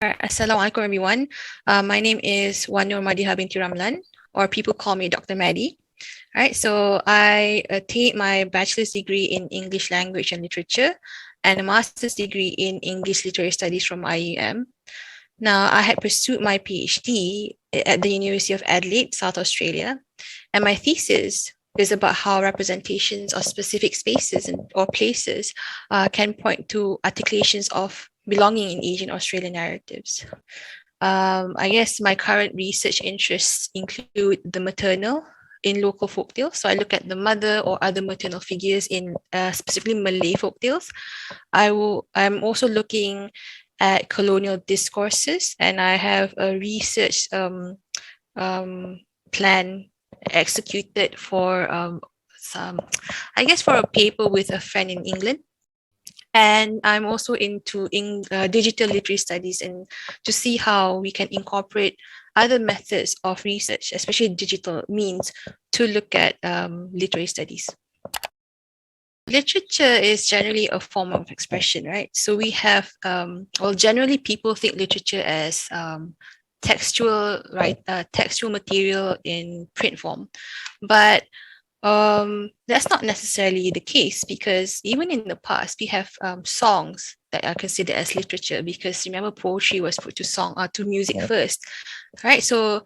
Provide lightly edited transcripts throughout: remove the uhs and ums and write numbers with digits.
Assalamualaikum everyone. My name is Wan Nur Madiha binti Ramlan, or people call me Dr. Maddie. Right, so I attained my bachelor's degree in English language and literature and a master's degree in English literary studies from IUM. Now, I had pursued my PhD at the University of Adelaide, South Australia, and my thesis is about how representations of specific spaces or places can point to articulations of belonging in Asian Australian narratives. I guess my current research interests include the maternal in local folktales. So I look at the mother or other maternal figures in specifically Malay folktales. I'm also looking at colonial discourses, and I have a research plan executed for I guess for a paper with a friend in England. And I'm also into digital literary studies and to see how we can incorporate other methods of research, especially digital means, to look at literary studies. Literature is generally a form of expression, right? So we have, generally people think literature as textual, right? Textual material in print form, but that's not necessarily the case, because even in the past we have songs that are considered as literature, because remember poetry was put to song to music first, right? So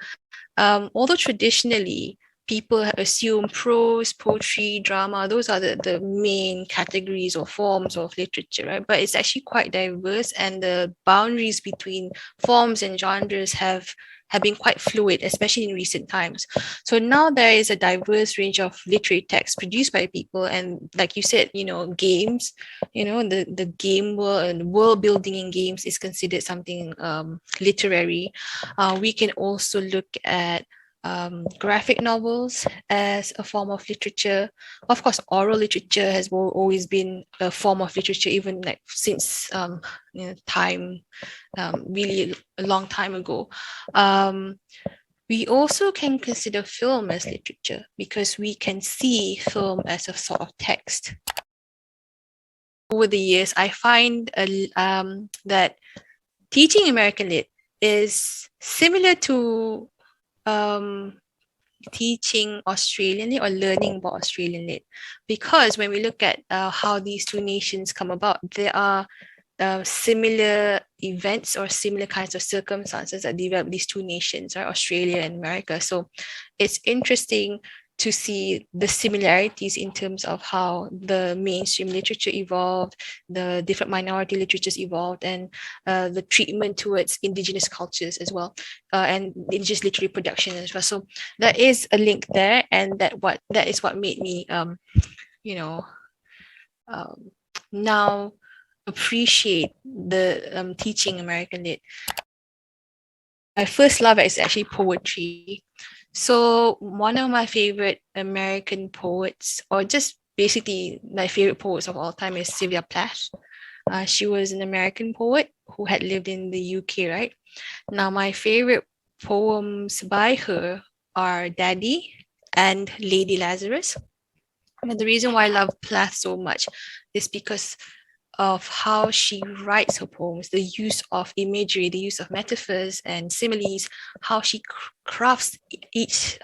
although traditionally people assume prose, poetry, drama, those are the main categories or forms of literature, right? But it's actually quite diverse, and the boundaries between forms and genres have been quite fluid, especially in recent times. So now there is a diverse range of literary texts produced by people, and like you said, games, the game world and world building in games is considered something literary. We can also look at graphic novels as a form of literature. Of course, oral literature has always been a form of literature, even like since time, really a long time ago. We also can consider film as literature, because we can see film as a sort of text. Over the years, I find that teaching American Lit is similar to teaching Australian Lit or learning about Australian Lit, because when we look at how these two nations come about, there are similar events or similar kinds of circumstances that develop these two nations, right? Australia and America. So it's interesting to see the similarities in terms of how the mainstream literature evolved, the different minority literatures evolved, and the treatment towards indigenous cultures as well, and indigenous literary production as well. So there is a link there, and that is what made me, now appreciate the teaching American Lit. My first love is actually poetry. So one of my favorite American poets, or just basically my favorite poets of all time, is Sylvia Plath. She was an American poet who had lived in the UK, right? Now, my favorite poems by her are Daddy and Lady Lazarus. And the reason why I love Plath so much is because of how she writes her poems, the use of imagery, the use of metaphors and similes, how she crafts each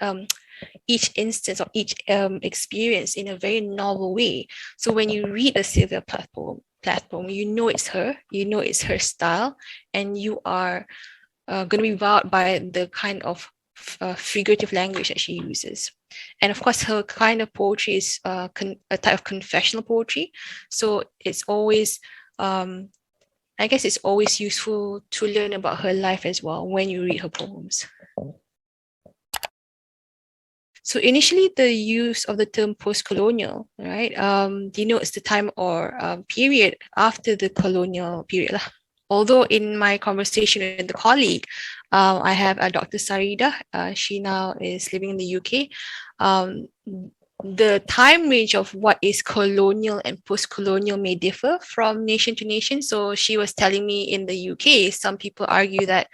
instance or each experience in a very novel way. So when you read a Sylvia Plath poem, you know it's her, you know it's her style, and you are going to be wowed by the kind of figurative language that she uses. And of course, her kind of poetry is a type of confessional poetry. So it's always, I guess it's always useful to learn about her life as well when you read her poems. So initially, the use of the term post-colonial, right, denotes the time or period after the colonial period. Although in my conversation with the colleague, I have Dr. Sarida. She now is living in the UK. The time range of what is colonial and post-colonial may differ from nation to nation. So she was telling me in the UK, some people argue that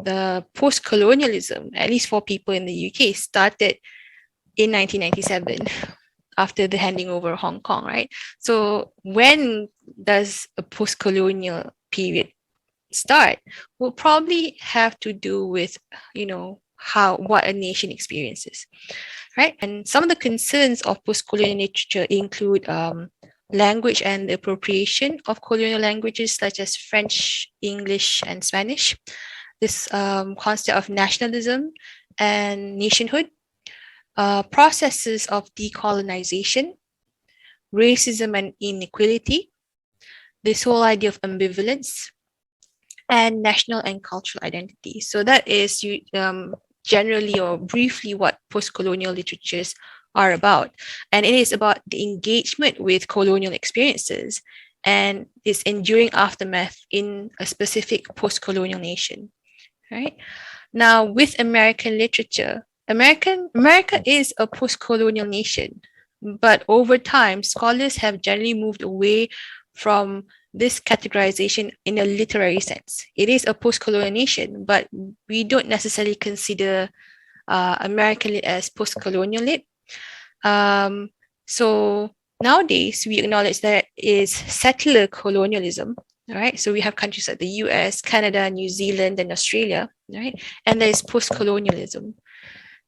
the post-colonialism, at least for people in the UK, started in 1997 after the handing over of Hong Kong, right? So when does a post-colonial period start will probably have to do with, what a nation experiences, right? And some of the concerns of post-colonial literature include language and the appropriation of colonial languages such as French, English, and Spanish. This concept of nationalism and nationhood, processes of decolonization, racism and inequality, this whole idea of ambivalence, and national and cultural identity. So that is generally or briefly what post-colonial literatures are about. And it is about the engagement with colonial experiences and its enduring aftermath in a specific post-colonial nation, right? Now, with American literature, America is a post-colonial nation, but over time, scholars have generally moved away from this categorization in a literary sense. It is a post-colonial nation, but we don't necessarily consider American lit as post-colonial lit. So nowadays, we acknowledge that is settler colonialism, right? So we have countries like the US, Canada, New Zealand, and Australia, right? And there is post-colonialism.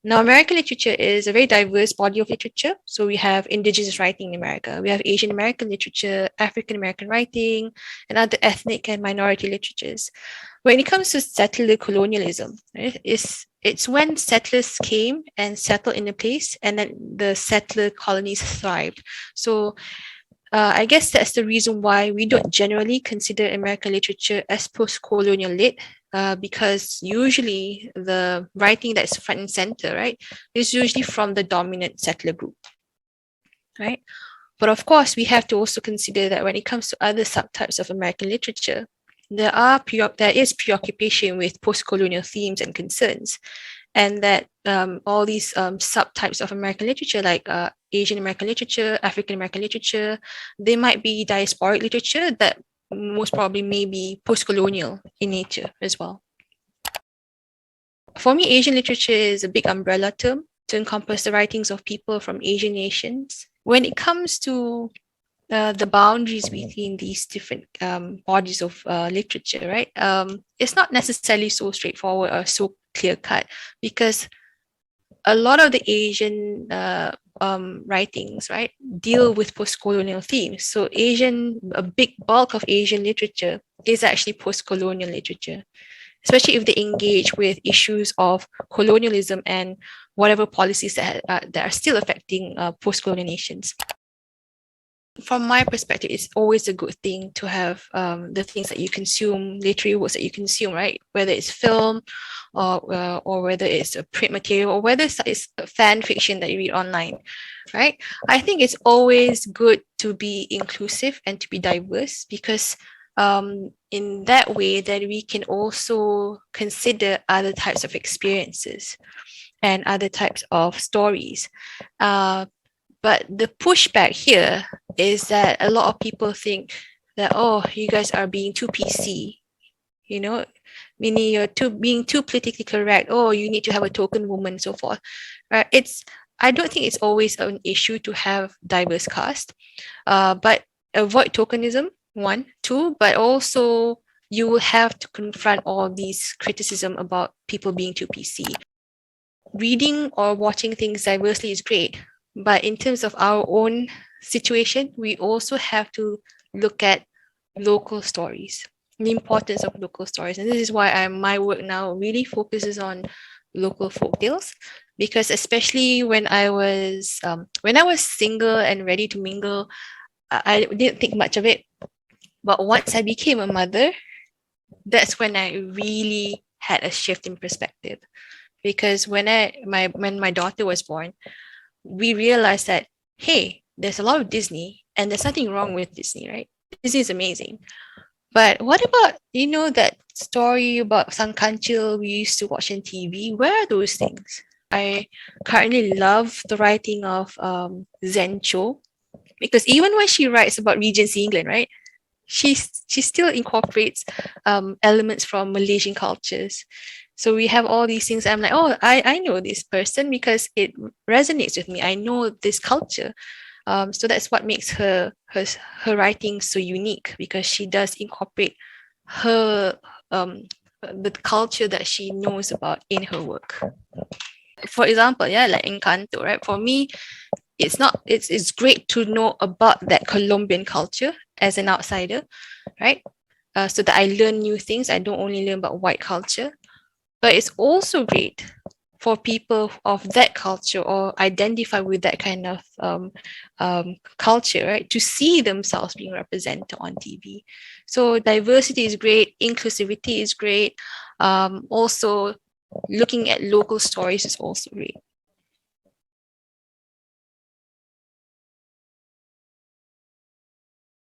Now, American literature is a very diverse body of literature. So we have indigenous writing in America, we have Asian American literature, African American writing, and other ethnic and minority literatures. When it comes to settler colonialism, right, it's when settlers came and settled in a place, and then the settler colonies thrived. So I guess that's the reason why we don't generally consider American literature as post-colonial lit, because usually the writing that's front and center, right, is usually from the dominant settler group, right? But of course, we have to also consider that when it comes to other subtypes of American literature, there is preoccupation with post-colonial themes and concerns, and that all these subtypes of American literature, like Asian American literature, African American literature, they might be diasporic literature that most probably may be post-colonial in nature as well. For me, Asian literature is a big umbrella term to encompass the writings of people from Asian nations. When it comes to the boundaries between these different bodies of literature, right? It's not necessarily so straightforward or so clear cut, because a lot of the Asian writings, right, deal with post-colonial themes. So a big bulk of Asian literature is actually post-colonial literature, especially if they engage with issues of colonialism and whatever policies that are still affecting post-colonial nations. From my perspective, it's always a good thing to have the things that you consume, literary works that you consume, right? Whether it's film or whether it's a print material or whether it's a fan fiction that you read online, right? I think it's always good to be inclusive and to be diverse, because in that way, then we can also consider other types of experiences and other types of stories. But the pushback here is that a lot of people think that, oh, you guys are being too PC, meaning you're being too politically correct. Oh, you need to have a token woman, and so forth. Right? I don't think it's always an issue to have diverse cast, but avoid tokenism, one, two, but also you will have to confront all these criticism about people being too PC. Reading or watching things diversely is great, but in terms of our own situation, we also have to look at local stories, the importance of local stories. And this is why my work now really focuses on local folk tales, because especially when I was single and ready to mingle, I didn't think much of it. But once I became a mother, that's when I really had a shift in perspective. Because when my daughter was born, we realized that, hey, there's a lot of Disney and there's nothing wrong with Disney, right? Disney is amazing. But what about, that story about Sang Kanchil we used to watch on TV? Where are those things? I currently love the writing of Zen Cho, because even when she writes about Regency England, right, she still incorporates elements from Malaysian cultures. So we have all these things. I'm like, oh, I know this person because it resonates with me. I know this culture. So that's what makes her writing so unique, because she does incorporate her the culture that she knows about in her work. For example, yeah, like Encanto, right? For me, it's great to know about that Colombian culture as an outsider, right? So that I learn new things. I don't only learn about white culture, but it's also great for people of that culture or identify with that kind of culture, right? To see themselves being represented on TV. So diversity is great, inclusivity is great. Also, looking at local stories is also great.